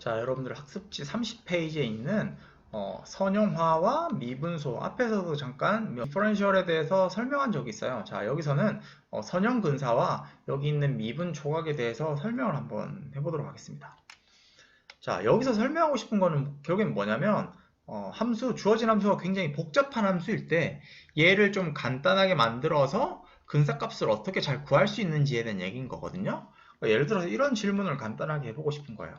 자, 여러분들 학습지 30페이지에 있는 선형화와 미분소 앞에서도 잠깐 디퍼런셜에 대해서 설명한 적이 있어요. 자, 여기서는 선형근사와 여기 있는 미분 조각에 대해서 설명을 한번 해보도록 하겠습니다. 자, 여기서 설명하고 싶은 거는 결국엔 뭐냐면 주어진 함수가 굉장히 복잡한 함수일 때 얘를 좀 간단하게 만들어서 근사값을 어떻게 잘 구할 수 있는지에 대한 얘기인 거거든요. 예를 들어서 이런 질문을 간단하게 해보고 싶은 거예요.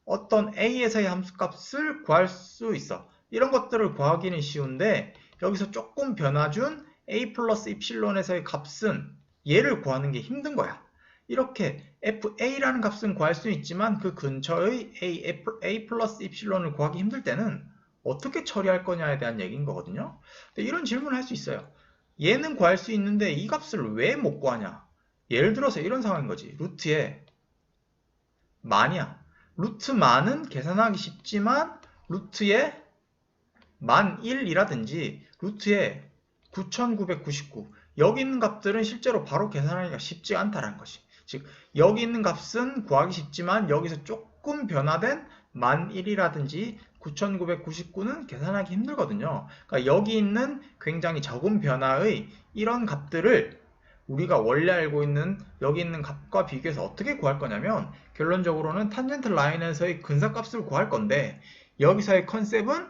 어떤 A에서의 함수값을 구할 수 있어. 이런 것들을 구하기는 쉬운데 여기서 조금 변화준 A 플러스 입실론에서의 값은 얘를 구하는 게 힘든 거야. 이렇게 FA라는 값은 구할 수 있지만 그 근처의 A 플러스 입실론을 구하기 힘들 때는 어떻게 처리할 거냐에 대한 얘기인 거거든요. 근데 이런 질문을 할 수 있어요. 얘는 구할 수 있는데 이 값을 왜 못 구하냐? 예를 들어서 이런 상황인 거지. 루트에 만이야. 루트 만은 계산하기 쉽지만 루트에 만 1이라든지 루트에 9999 여기 있는 값들은 실제로 바로 계산하기가 쉽지 않다는 것이. 즉 여기 있는 값은 구하기 쉽지만 여기서 조금 변화된 만 1이라든지 9999는 계산하기 힘들거든요. 그러니까 여기 있는 굉장히 적은 변화의 이런 값들을 우리가 원래 알고 있는 여기 있는 값과 비교해서 어떻게 구할 거냐면 결론적으로는 탄젠트 라인에서의 근사값을 구할 건데 여기서의 컨셉은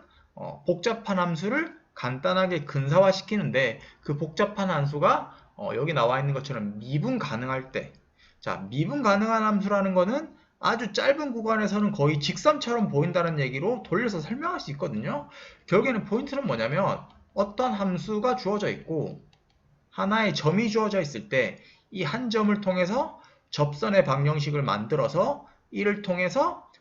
복잡한 함수를 간단하게 근사화시키는데 그 복잡한 함수가 여기 나와 있는 것처럼 미분 가능할 때, 자, 미분 가능한 함수라는 거는 아주 짧은 구간에서는 거의 직선처럼 보인다는 얘기로 돌려서 설명할 수 있거든요. 결국에는 포인트는 뭐냐면 어떤 함수가 주어져 있고 하나의 점이 주어져 있을 때 이 한 점을 통해서 접선의 방정식을 만들어서 이를 통해서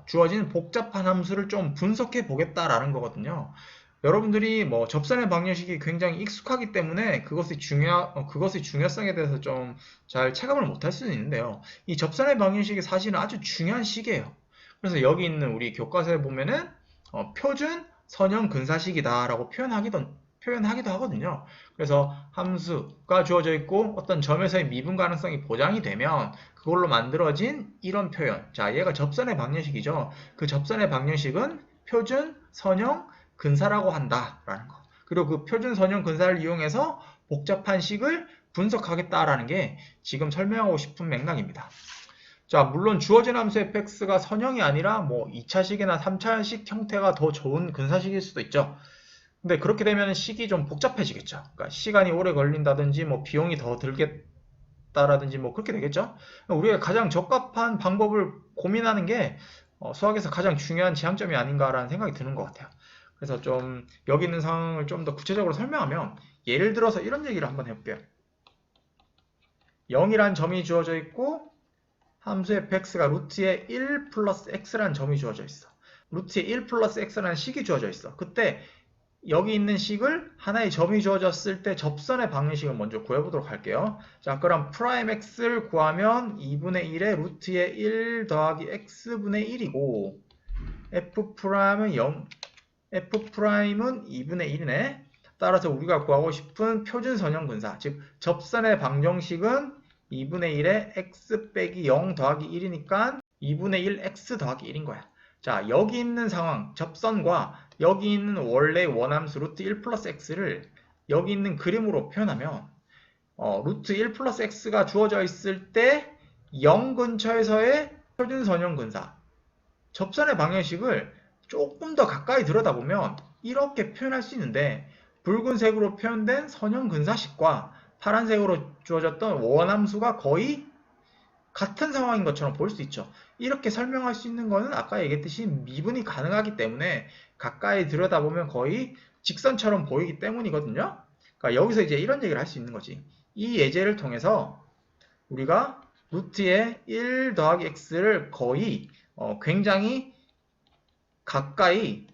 주어진 복잡한 함수를 좀 분석해 보겠다라는 거거든요. 여러분들이 뭐 접선의 방정식이 굉장히 익숙하기 때문에 그것의 중요성에 대해서 좀 잘 체감을 못할 수는 있는데요. 이 접선의 방정식이 사실은 아주 중요한 식이에요. 그래서 여기 있는 우리 교과서에 보면은 표준 선형 근사식이다라고 표현하기도 하거든요. 그래서 함수가 주어져 있고 어떤 점에서의 미분 가능성이 보장이 되면 그걸로 만들어진 이런 표현. 자, 얘가 접선의 방정식이죠. 그 접선의 방정식은 표준 선형 근사라고 한다라는 거. 그리고 그 표준 선형 근사를 이용해서 복잡한 식을 분석하겠다라는 게 지금 설명하고 싶은 맥락입니다. 자, 물론 주어진 함수 fx가 선형이 아니라 뭐 2차식이나 3차식 형태가 더 좋은 근사식일 수도 있죠. 근데 그렇게 되면 식이 좀 복잡해지겠죠. 그러니까 시간이 오래 걸린다든지 뭐 비용이 더 들겠다라든지 뭐 그렇게 되겠죠. 우리가 가장 적합한 방법을 고민하는 게 수학에서 가장 중요한 지향점이 아닌가라는 생각이 드는 것 같아요. 그래서 좀 여기 있는 상황을 좀 더 구체적으로 설명하면 예를 들어서 이런 얘기를 한번 해볼게요. 0이란 점이 주어져 있고 함수 fx가 루트에 1 플러스 x라는 점이 주어져 있어. 루트에 1 플러스 x라는 식이 주어져 있어. 그때 여기 있는 식을 하나의 점이 주어졌을 때 접선의 방정식을 먼저 구해보도록 할게요. 자, 그럼 프라임 x를 구하면 2분의 1에 루트에 1 더하기 x분의 1이고 f'은 2분의 1이네. 따라서 우리가 구하고 싶은 표준 선형 근사, 즉 접선의 방정식은 2분의 1에 x 빼기 0 더하기 1이니까 2분의 1 x 더하기 1인 거야. 자, 여기 있는 상황, 접선과 여기 있는 원래 원함수 루트 1 플러스 x를 여기 있는 그림으로 표현하면 루트 1 플러스 x가 주어져 있을 때 0 근처에서의 표준 선형 근사, 접선의 방정식을 조금 더 가까이 들여다보면 이렇게 표현할 수 있는데 붉은색으로 표현된 선형 근사식과 파란색으로 주어졌던 원함수가 거의 같은 상황인 것처럼 볼 수 있죠. 이렇게 설명할 수 있는 거는 아까 얘기했듯이 미분이 가능하기 때문에 가까이 들여다보면 거의 직선처럼 보이기 때문이거든요. 그러니까 여기서 이제 이런 얘기를 할 수 있는 거지. 이 예제를 통해서 우리가 루트에 1 더하기 x를 거의 굉장히 가까이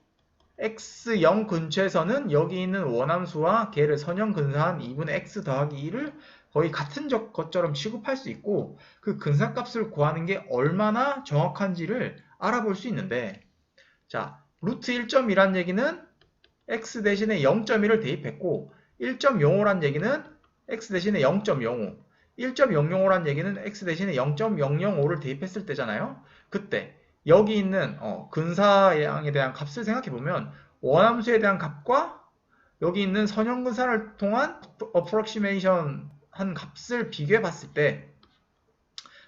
x0 근처에서는 여기 있는 원함수와 걔를 선형 근사한 2분의 x 더하기 2를 거의 같은 것처럼 취급할 수 있고 그 근사값을 구하는 게 얼마나 정확한지를 알아볼 수 있는데, 자, 루트 1.2란 얘기는 x 대신에 0.1을 대입했고 1.05란 얘기는 x 대신에 0.05, 1.005란 얘기는 x 대신에 0.005를 대입했을 때잖아요. 그때 여기 있는 근사량에 대한 값을 생각해보면 원함수에 대한 값과 여기 있는 선형근사를 통한 approximation 한 값을 비교해 봤을 때,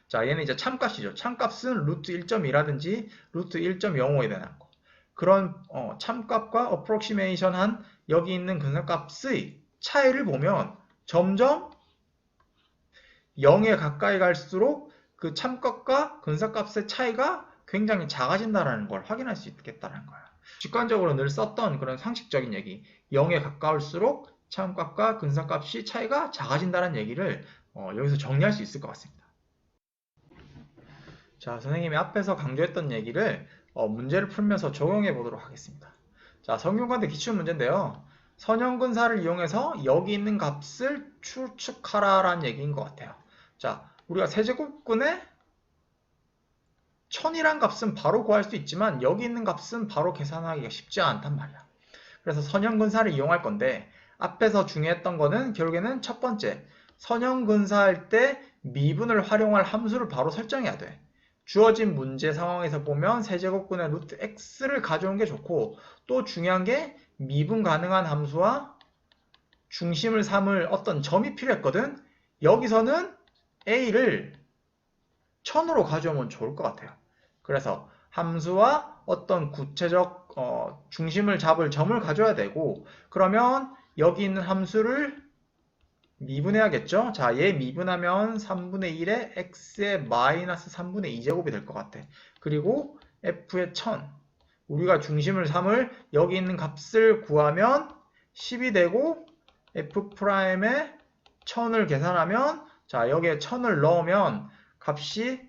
자, 얘는 이제 참값이죠. 참값은 루트 1.2라든지 루트 1.05에 대한 거. 그런 참값과 approximation 한 여기 있는 근사값의 차이를 보면 점점 0에 가까이 갈수록 그 참값과 근사값의 차이가 굉장히 작아진다는 걸 확인할 수 있겠다는 거예요. 직관적으로 늘 썼던 그런 상식적인 얘기, 0에 가까울수록 참값과 근사값이 차이가 작아진다는 얘기를 여기서 정리할 수 있을 것 같습니다. 자, 선생님이 앞에서 강조했던 얘기를 문제를 풀면서 적용해 보도록 하겠습니다. 자, 성균관대 기출문제인데요. 선형근사를 이용해서 여기 있는 값을 추측하라 라는 얘기인 것 같아요. 자, 우리가 세제곱근의 1000이란 값은 바로 구할 수 있지만 여기 있는 값은 바로 계산하기가 쉽지 않단 말이야. 그래서 선형근사를 이용할 건데 앞에서 중요했던 거는 결국에는 첫 번째, 선형근사할 때 미분을 활용할 함수를 바로 설정해야 돼. 주어진 문제 상황에서 보면 세제곱근의 루트 x를 가져오는 게 좋고, 또 중요한 게 미분 가능한 함수와 중심을 삼을 어떤 점이 필요했거든. 여기서는 a를 1000으로 가져오면 좋을 것 같아요. 그래서 함수와 어떤 구체적 중심을 잡을 점을 가져야 되고, 그러면 여기 있는 함수를 미분해야겠죠? 자, 얘 미분하면 3분의 1에 x의 마이너스 3분의 2제곱이 될 것 같아. 그리고 f의 1000. 우리가 중심을 삼을 여기 있는 값을 구하면 10이 되고 f'의 1000을 계산하면, 자, 여기에 1000을 넣으면 값이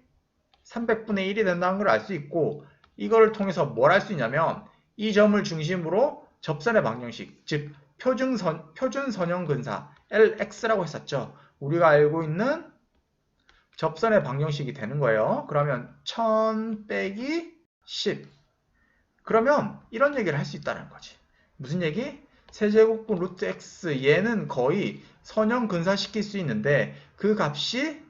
300분의 1이 된다는 걸 알 수 있고, 이걸 통해서 뭘 할 수 있냐면 이 점을 중심으로 접선의 방정식, 즉 표준 선형근사 LX라고 했었죠. 우리가 알고 있는 접선의 방정식이 되는 거예요. 그러면 1000 빼기 10. 그러면 이런 얘기를 할 수 있다는 거지. 무슨 얘기? 세제곱근 루트 X, 얘는 거의 선형근사시킬 수 있는데 그 값이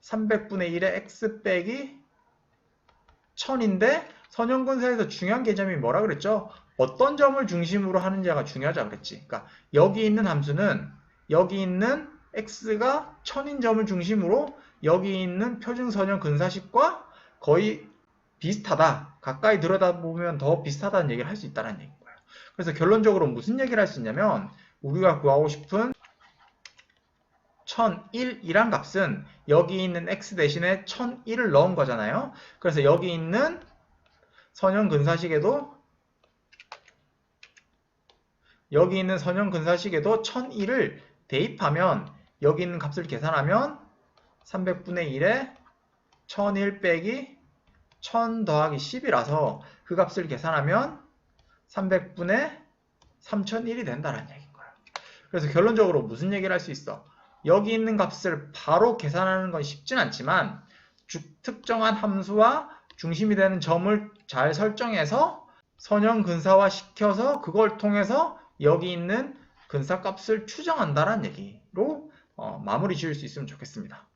300분의 1의 X 빼기 1000인데, 선형근사에서 중요한 개념이 뭐라 그랬죠? 어떤 점을 중심으로 하느냐가 중요하자 그랬지. 그러니까 여기 있는 함수는 여기 있는 x가 1000인 점을 중심으로 여기 있는 표준 선형 근사식과 거의 비슷하다. 가까이 들여다보면 더 비슷하다는 얘기를 할 수 있다는 얘기인 거예요. 그래서 결론적으로 무슨 얘기를 할 수 있냐면, 우리가 구하고 싶은 1001이란 값은 여기 있는 x 대신에 1001을 넣은 거잖아요. 그래서 여기 있는 선형 근사식에도 1001을 대입하면 여기 있는 값을 계산하면 300분의 1에 1001 빼기 1000 더하기 10이라서 그 값을 계산하면 300분의 3001이 된다는 얘기인 거예요. 그래서 결론적으로 무슨 얘기를 할 수 있어? 여기 있는 값을 바로 계산하는 건 쉽진 않지만 특정한 함수와 중심이 되는 점을 잘 설정해서 선형 근사화 시켜서 그걸 통해서 여기 있는 근사값을 추정한다는 얘기로 마무리 지을 수 있으면 좋겠습니다.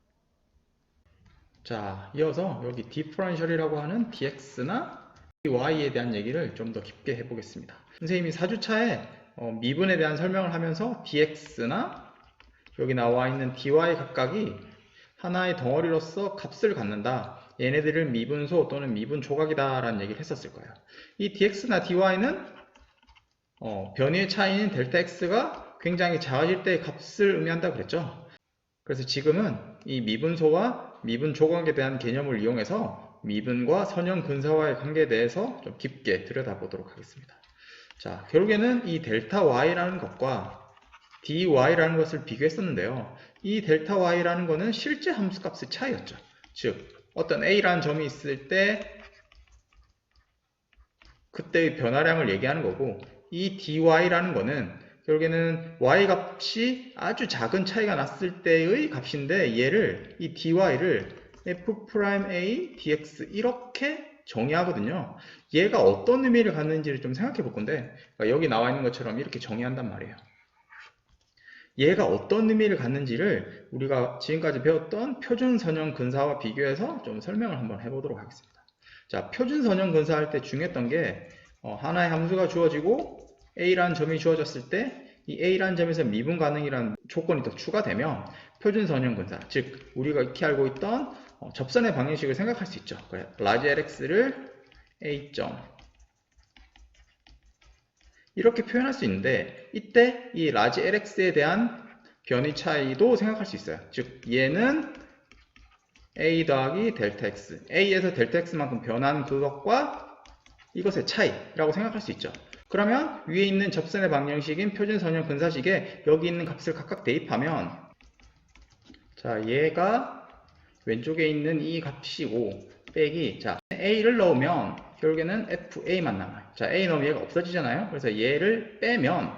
자, 이어서 여기 디퍼런셜이라고 하는 dx나 dy에 대한 얘기를 좀 더 깊게 해보겠습니다. 선생님이 4주차에 미분에 대한 설명을 하면서 dx나 여기 나와 있는 dy 각각이 하나의 덩어리로서 값을 갖는다. 얘네들을 미분소 또는 미분 조각이다 라는 얘기를 했었을 거예요. 이 dx나 dy는 변위의 차이인 델타 x가 굉장히 작아질 때의 값을 의미한다고 그랬죠. 그래서 지금은 이 미분소와 미분 조각에 대한 개념을 이용해서 미분과 선형 근사와의 관계에 대해서 좀 깊게 들여다보도록 하겠습니다. 자, 결국에는 이 델타 y라는 것과 dy라는 것을 비교했었는데요. 이 델타 y라는 것은 실제 함수값의 차이였죠. 즉, 어떤 a라는 점이 있을 때 그때의 변화량을 얘기하는 거고, 이 dy라는 것은 결국에는 y 값이 아주 작은 차이가 났을 때의 값인데, 얘를 이 dy를 f'A dx 이렇게 정의하거든요. 얘가 어떤 의미를 갖는지를 좀 생각해 볼 건데, 그러니까 여기 나와 있는 것처럼 이렇게 정의한단 말이에요. 얘가 어떤 의미를 갖는지를 우리가 지금까지 배웠던 표준 선형 근사와 비교해서 좀 설명을 한번 해보도록 하겠습니다. 자, 표준 선형 근사할 때 중요했던 게 하나의 함수가 주어지고 A라는 점이 주어졌을 때 이 A라는 점에서 미분 가능이라는 조건이 더 추가되면 표준 선형 근사, 즉 우리가 익히 알고 있던 접선의 방정식을 생각할 수 있죠. 그래, 라지 LX를 A점 이렇게 표현할 수 있는데 이때 이 라지 LX에 대한 변의 차이도 생각할 수 있어요. 즉 얘는 A 더하기 델타 X, A에서 델타 X만큼 변한 그것과 이것의 차이라고 생각할 수 있죠. 그러면 위에 있는 접선의 방정식인 표준 선형 근사식에 여기 있는 값을 각각 대입하면 자 얘가 왼쪽에 있는 이 값이고 빼기 자 A를 넣으면 결국에는 FA만 남아요. 자 A 넣으면 얘가 없어지잖아요. 그래서 얘를 빼면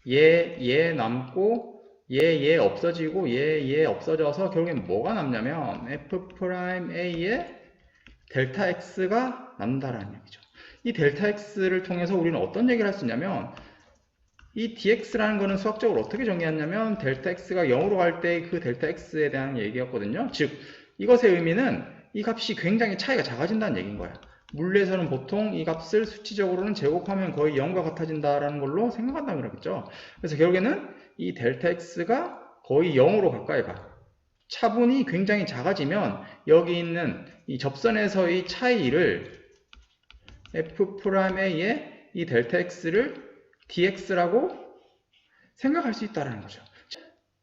얘 남고 얘 없어지고 얘 없어져서 결국엔 뭐가 남냐면 F'A의 델타 X가 남는다라는 얘기죠. 이 델타 X를 통해서 우리는 어떤 얘기를 할 수 있냐면 이 dx라는 거는 수학적으로 어떻게 정의했냐면 델타 x가 0으로 갈 때 그 델타 x에 대한 얘기였거든요. 즉 이것의 의미는 이 값이 굉장히 차이가 작아진다는 얘기인 거야. 물리에서는 보통 이 값을 수치적으로는 제곱하면 거의 0과 같아진다라는 걸로 생각한다고 그러겠죠. 그래서 결국에는 이 델타 x가 거의 0으로 가까이 가. 차분이 굉장히 작아지면 여기 있는 이 접선에서의 차이를 F'A의 이 델타 x를 dx라고 생각할 수 있다는 거죠.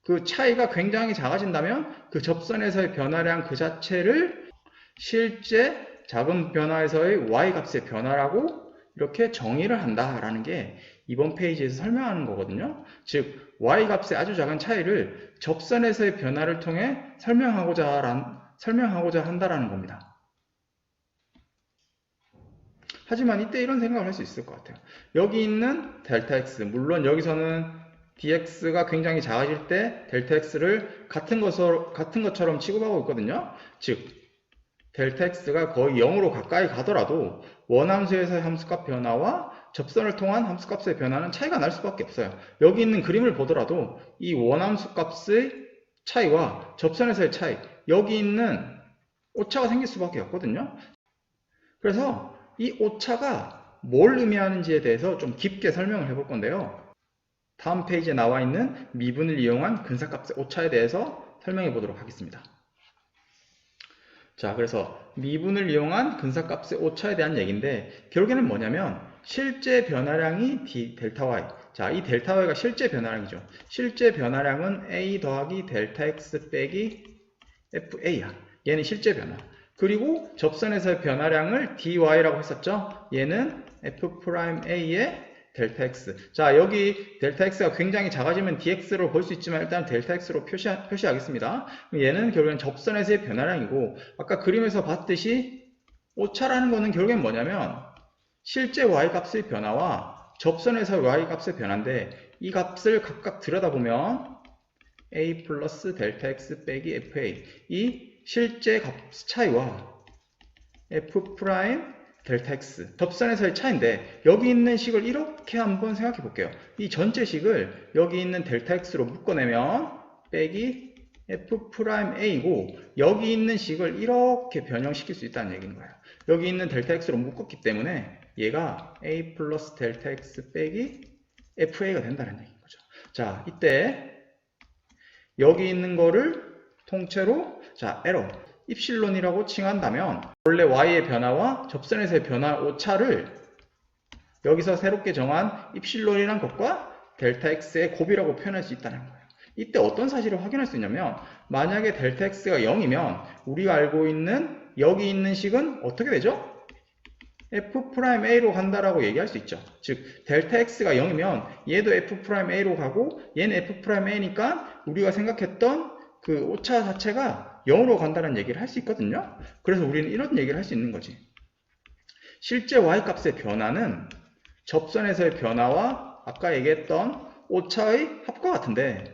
그 차이가 굉장히 작아진다면 그 접선에서의 변화량 그 자체를 실제 작은 변화에서의 y-값의 변화라고 이렇게 정의를 한다라는 게 이번 페이지에서 설명하는 거거든요. 즉 y-값의 아주 작은 차이를 접선에서의 변화를 통해 설명하고자 한다라는 겁니다. 하지만 이때 이런 생각을 할 수 있을 것 같아요. 여기 있는 델타 x, 물론 여기서는 dx가 굉장히 작아질 때 델타 x를 같은 것처럼 취급하고 있거든요. 즉 델타 x가 거의 0으로 가까이 가더라도 원함수에서의 함수값 변화와 접선을 통한 함수값의 변화는 차이가 날 수밖에 없어요. 여기 있는 그림을 보더라도 이 원함수값의 차이와 접선에서의 차이, 여기 있는 오차가 생길 수밖에 없거든요. 그래서 이 오차가 뭘 의미하는지에 대해서 좀 깊게 설명을 해볼 건데요. 다음 페이지에 나와 있는 미분을 이용한 근사값의 오차에 대해서 설명해 보도록 하겠습니다. 자, 그래서 미분을 이용한 근사값의 오차에 대한 얘기인데 결국에는 뭐냐면 실제 변화량이 델타 y. 자, 이 델타 y가 실제 변화량이죠. 실제 변화량은 a 더하기 델타 x 빼기 fa야. 얘는 실제 변화. 그리고 접선에서의 변화량을 dy라고 했었죠. 얘는 F'A의 델타 x. 자, 여기 델타 x가 굉장히 작아지면 dx로 볼 수 있지만 일단 델타 x로 표시하겠습니다. 얘는 결국엔 접선에서의 변화량이고 아까 그림에서 봤듯이 오차라는 거는 결국엔 뭐냐면 실제 y-값의 변화와 접선에서의 y-값의 변화인데 이 값을 각각 들여다보면 a 플러스 델타 x 빼기 fa 이 실제 값 차이와 f 프라임 델타 x 접선에서의 차이인데 여기 있는 식을 이렇게 한번 생각해 볼게요. 이 전체 식을 여기 있는 델타 x로 묶어내면 빼기 f 프라임 a고 여기 있는 식을 이렇게 변형시킬 수 있다는 얘기인 거예요. 여기 있는 델타 x로 묶었기 때문에 얘가 a 플러스 델타 x 빼기 fa가 된다는 얘기인 거죠. 자, 이때 여기 있는 거를 통째로 자 에러 입실론이라고 칭한다면 원래 y의 변화와 접선에서의 변화 오차를 여기서 새롭게 정한 입실론이란 것과 델타 x의 곱이라고 표현할 수 있다는 거예요. 이때 어떤 사실을 확인할 수 있냐면 만약에 델타 x가 0이면 우리가 알고 있는 여기 있는 식은 어떻게 되죠? F'A로 간다라고 얘기할 수 있죠. 즉 델타 x가 0이면 얘도 F'A로 가고 얘는 F'A니까 우리가 생각했던 그 오차 자체가 0으로 간다는 얘기를 할 수 있거든요. 그래서 우리는 이런 얘기를 할 수 있는 거지. 실제 y값의 변화는 접선에서의 변화와 아까 얘기했던 오차의 합과 같은데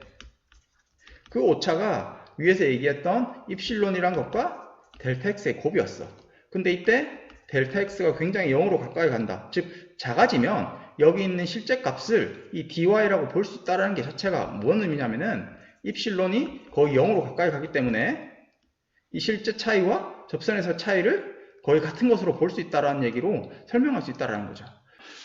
그 오차가 위에서 얘기했던 입실론이란 것과 델타 x의 곱이었어. 근데 이때 델타 x가 굉장히 0으로 가까이 간다. 즉 작아지면 여기 있는 실제 값을 이 dy라고 볼 수 있다는 게 자체가 뭔 의미냐면은 입실론이 거의 0으로 가까이 가기 때문에 이 실제 차이와 접선에서 차이를 거의 같은 것으로 볼 수 있다라는 얘기로 설명할 수 있다라는 거죠.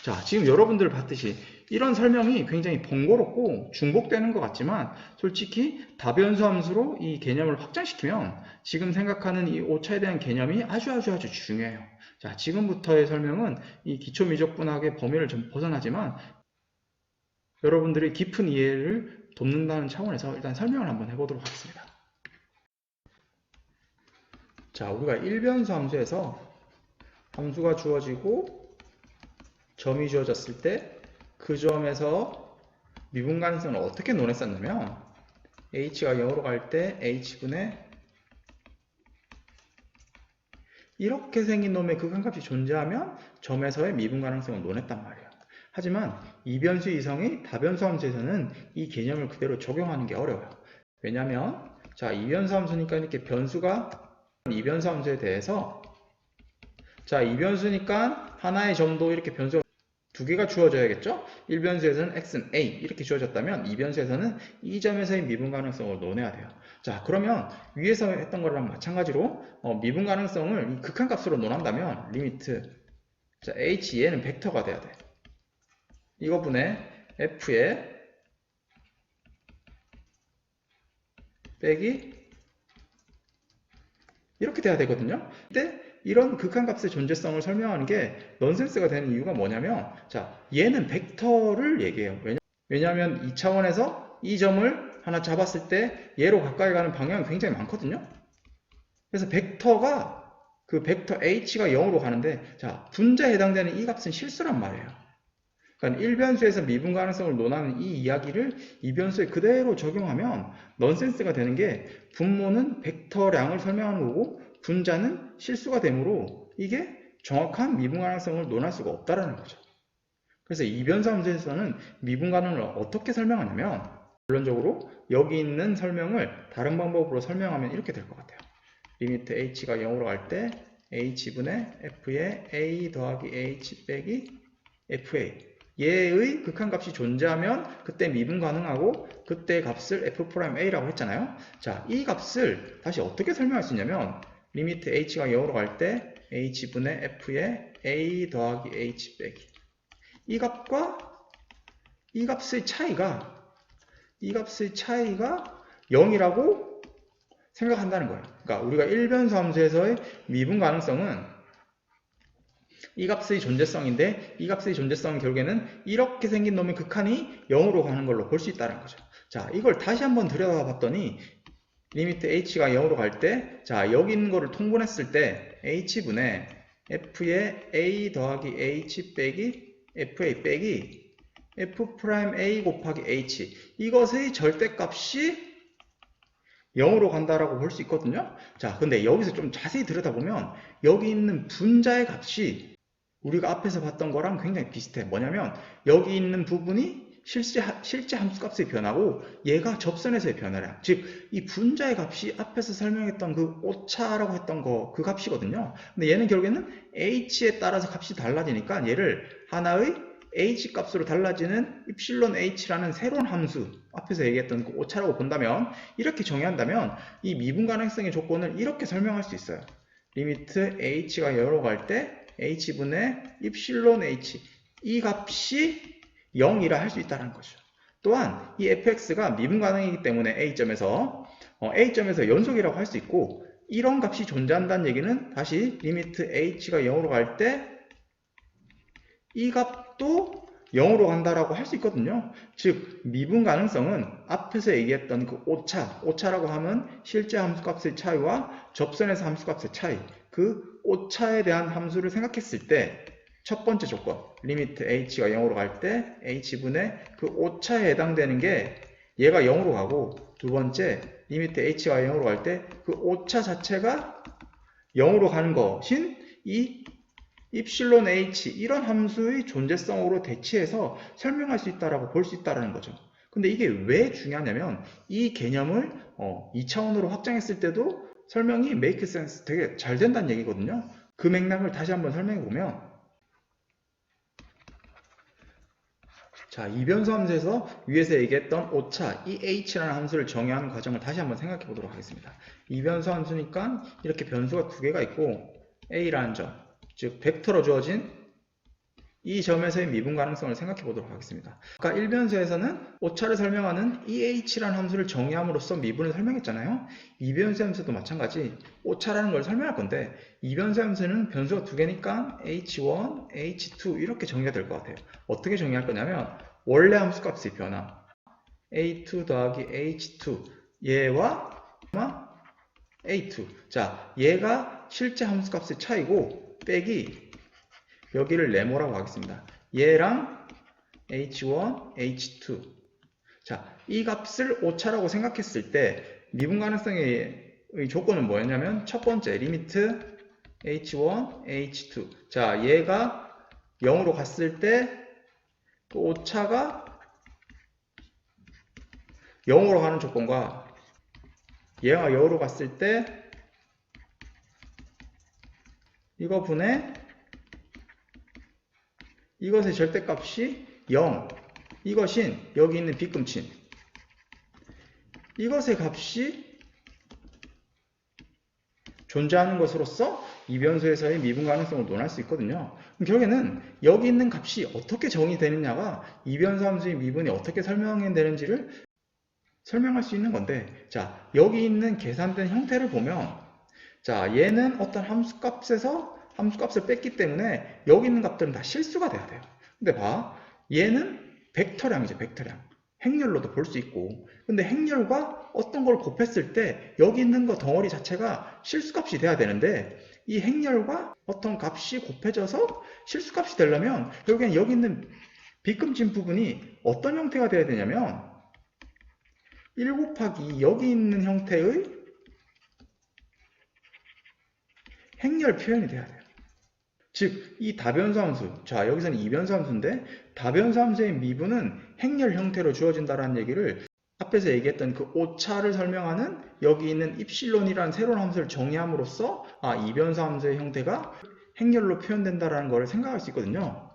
자, 지금 여러분들 봤듯이 이런 설명이 굉장히 번거롭고 중복되는 것 같지만 솔직히 다변수 함수로 이 개념을 확장시키면 지금 생각하는 이 오차에 대한 개념이 아주 중요해요. 자, 지금부터의 설명은 이 기초미적분학의 범위를 좀 벗어나지만 여러분들의 깊은 이해를 돕는다는 차원에서 일단 설명을 한번 해보도록 하겠습니다. 자, 우리가 일변수 함수에서 함수가 주어지고 점이 주어졌을 때 그 점에서 미분 가능성을 어떻게 논했었냐면 h가 0으로 갈 때 h분의 이렇게 생긴 놈의 극한값이 존재하면 점에서의 미분 가능성을 논했단 말이에요. 하지만 이변수 이성의 다변수 함수에서는 이 개념을 그대로 적용하는 게 어려워요. 왜냐면 자, 이변수 함수니까 이렇게 변수가 이변수 함수에 대해서 자, 이변수니까 하나의 점도 이렇게 변수가 두 개가 주어져야겠죠? 1변수에서는 x는 a 이렇게 주어졌다면 2변수에서는 이 점에서의 미분 가능성을 논해야 돼요. 자, 그러면 위에서 했던 거랑 마찬가지로 미분 가능성을 극한값으로 논한다면 리미트 자, h 얘는 벡터가 돼야 돼. 이거분의 f에 빼기 이렇게 돼야 되거든요. 이때 이런 극한값의 존재성을 설명하는 게 넌센스가 되는 이유가 뭐냐면 자, 얘는 벡터를 얘기해요. 왜냐하면 2차원에서 이 점을 하나 잡았을 때 얘로 가까이 가는 방향이 굉장히 많거든요. 그래서 벡터가 그 벡터 h가 0으로 가는데 자, 분자에 해당되는 이 값은 실수란 말이에요. 그러니까 1변수에서 미분 가능성을 논하는 이 이야기를 2변수에 그대로 적용하면 넌센스가 되는 게 분모는 벡터량을 설명하는 거고 분자는 실수가 되므로 이게 정확한 미분 가능성을 논할 수가 없다라는 거죠. 그래서 이변수 함수에서는 미분 가능을 어떻게 설명하냐면 결론적으로 여기 있는 설명을 다른 방법으로 설명하면 이렇게 될 것 같아요. 리미트 h가 0으로 갈 때 h분의 f의 a 더하기 h 빼기 fa 얘의 극한값이 존재하면 그때 미분 가능하고 그때 값을 f'a라고 했잖아요. 자, 이 값을 다시 어떻게 설명할 수 있냐면 리미트 h가 0으로 갈 때 h분의 f의 a 더하기 h 빼기 이 값과 이 값의 차이가 0이라고 생각한다는 거예요. 그러니까 우리가 1변수 함수에서의 미분 가능성은 이 값의 존재성인데 이 값의 존재성은 결국에는 이렇게 생긴 놈의 극한이 0으로 가는 걸로 볼 수 있다는 거죠. 자, 이걸 다시 한번 들여다봤더니 리미트 h가 0으로 갈 때 자, 여기 있는 거를 통분했을 때 h분의 f의 a 더하기 h 빼기 fa 빼기 f'a 곱하기 h 이것의 절대값이 0으로 간다라고 볼 수 있거든요. 자, 근데 여기서 좀 자세히 들여다보면 여기 있는 분자의 값이 우리가 앞에서 봤던 거랑 굉장히 비슷해. 뭐냐면 여기 있는 부분이 실제 함수값의 변화고 얘가 접선에서의 변화량. 즉, 이 분자의 값이 앞에서 설명했던 그 오차라고 했던 거 그 값이거든요. 근데 얘는 결국에는 h에 따라서 값이 달라지니까 얘를 하나의 h 값으로 달라지는 입실론 h라는 새로운 함수 앞에서 얘기했던 그 오차라고 본다면 이렇게 정의한다면 이 미분 가능성의 조건을 이렇게 설명할 수 있어요. 리미트 h가 0으로 갈 때 h분의 입실론 h 이 값이 0이라 할 수 있다는 거죠. 또한 이 fx가 미분 가능이기 때문에 a점에서 연속이라고 할 수 있고 이런 값이 존재한다는 얘기는 다시 리미트 h가 0으로 갈 때 이 값도 0으로 간다라고 할 수 있거든요. 즉 미분 가능성은 앞에서 얘기했던 그 오차라고 하면 실제 함수값의 차이와 접선에서 함수값의 차이 그 오차에 대한 함수를 생각했을 때 첫 번째 조건 리미트 h가 0으로 갈 때 h분의 그 오차에 해당되는 게 얘가 0으로 가고 두 번째 리미트 h가 0으로 갈 때 그 오차 자체가 0으로 가는 것인 이 입실론 h 이런 함수의 존재성으로 대치해서 설명할 수 있다라고 볼 수 있다라는 거죠. 근데 이게 왜 중요하냐면 이 개념을 2차원으로 확장했을 때도 설명이 make sense 되게 잘 된다는 얘기거든요. 그 맥락을 다시 한번 설명해 보면 자, 이변수 함수에서 위에서 얘기했던 오차, 이 h라는 함수를 정의하는 과정을 다시 한번 생각해 보도록 하겠습니다. 이변수 함수니까 이렇게 변수가 두 개가 있고 A라는 점, 즉 벡터로 주어진 이 점에서의 미분 가능성을 생각해 보도록 하겠습니다. 아까 1변수에서는 오차를 설명하는 EH라는 함수를 정의함으로써 미분을 설명했잖아요. 2변수 함수도 마찬가지 오차라는 걸 설명할 건데 2변수 함수는 변수가 두 개니까 H1, H2 이렇게 정의가 될 것 같아요. 어떻게 정의할 거냐면 원래 함수값의 변화 A2 더하기 H2 얘와 A2 자 얘가 실제 함수값의 차이고 빼기 여기를 네모라고 하겠습니다. 얘랑 H1, H2 자, 이 값을 오차라고 생각했을 때 미분 가능성의 조건은 뭐였냐면 첫 번째 리미트 H1, H2 자, 얘가 0으로 갔을 때 그 오차가 0으로 가는 조건과 얘가 0으로 갔을 때 이거 분해 이것의 절대값이 0 이것인 여기 있는 빗금친 이것의 값이 존재하는 것으로서 이 변수에서의 미분 가능성을 논할 수 있거든요. 그럼 결국에는 여기 있는 값이 어떻게 정의되느냐가 이 변수 함수의 미분이 어떻게 설명되는지를 설명할 수 있는 건데 자 여기 있는 계산된 형태를 보면 자 얘는 어떤 함수값에서 함수값을 뺐기 때문에 여기 있는 값들은 다 실수가 돼야 돼요. 근데 봐 얘는 벡터량이죠. 벡터량 행렬로도 볼 수 있고 근데 행렬과 어떤 걸 곱했을 때 여기 있는 거 덩어리 자체가 실수값이 돼야 되는데 이 행렬과 어떤 값이 곱해져서 실수값이 되려면 결국엔 여기 있는 빗금진 부분이 어떤 형태가 돼야 되냐면 1 곱하기 여기 있는 형태의 행렬 표현이 돼야 돼요. 즉, 이 다변수 함수, 자 여기서는 이변수 함수인데 다변수 함수의 미분은 행렬 형태로 주어진다는 얘기를 앞에서 얘기했던 그 오차를 설명하는 여기 있는 입실론이라는 새로운 함수를 정의함으로써 이변수 함수의 형태가 행렬로 표현된다는 걸 생각할 수 있거든요.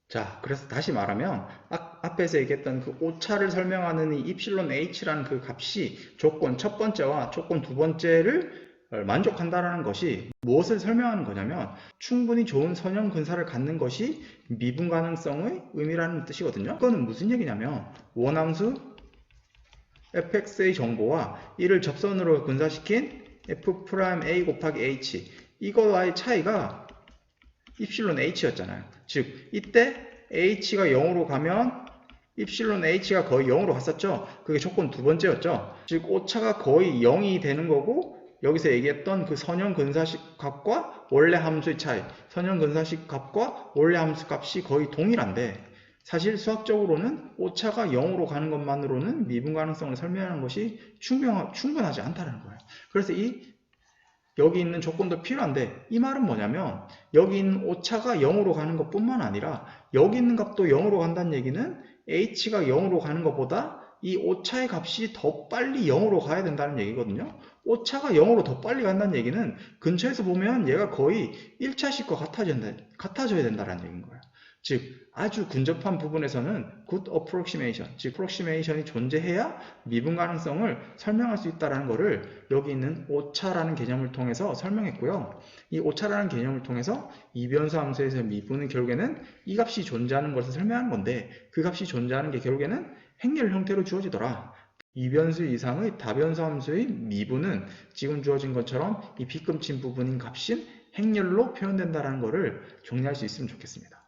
자, 그래서 다시 말하면 앞에서 얘기했던 그 오차를 설명하는 이 입실론 h라는 그 값이 조건 첫 번째와 조건 두 번째를 만족한다는 것이 무엇을 설명하는 거냐면 충분히 좋은 선형 근사를 갖는 것이 미분 가능성의 의미라는 뜻이거든요. 이거는 무슨 얘기냐면 원함수 fx의 정보와 이를 접선으로 근사시킨 f'A 곱하기 h 이거와의 차이가 입실론 h였잖아요. 즉 이때 h가 0으로 가면 입실론 h가 거의 0으로 갔었죠. 그게 조건 두 번째였죠. 즉 오차가 거의 0이 되는 거고 여기서 얘기했던 그 선형 근사식 값과 원래 함수의 차이 선형 근사식 값과 원래 함수 값이 거의 동일한데 사실 수학적으로는 오차가 0으로 가는 것만으로는 미분 가능성을 설명하는 것이 충분하지 않다는 거예요. 그래서 여기 있는 조건도 필요한데 이 말은 뭐냐면 여기 있는 오차가 0으로 가는 것뿐만 아니라 여기 있는 값도 0으로 간다는 얘기는 h가 0으로 가는 것보다 이 오차의 값이 더 빨리 0으로 가야 된다는 얘기거든요. 오차가 0으로 더 빨리 간다는 얘기는 근처에서 보면 얘가 거의 1차식과 같아져야 된다는 얘기인 거예요. 즉 아주 근접한 부분에서는 good approximation, 즉 approximation이 존재해야 미분 가능성을 설명할 수 있다는 것을 여기 있는 오차라는 개념을 통해서 설명했고요. 이 오차라는 개념을 통해서 이변수 함수에서 미분은 결국에는 이 값이 존재하는 것을 설명하는 건데 그 값이 존재하는 게 결국에는 행렬 형태로 주어지더라. 이변수 이상의 다변수 함수의 미분은 지금 주어진 것처럼 이 빗금친 부분인 값인 행렬로 표현된다는 것을 정리할 수 있으면 좋겠습니다.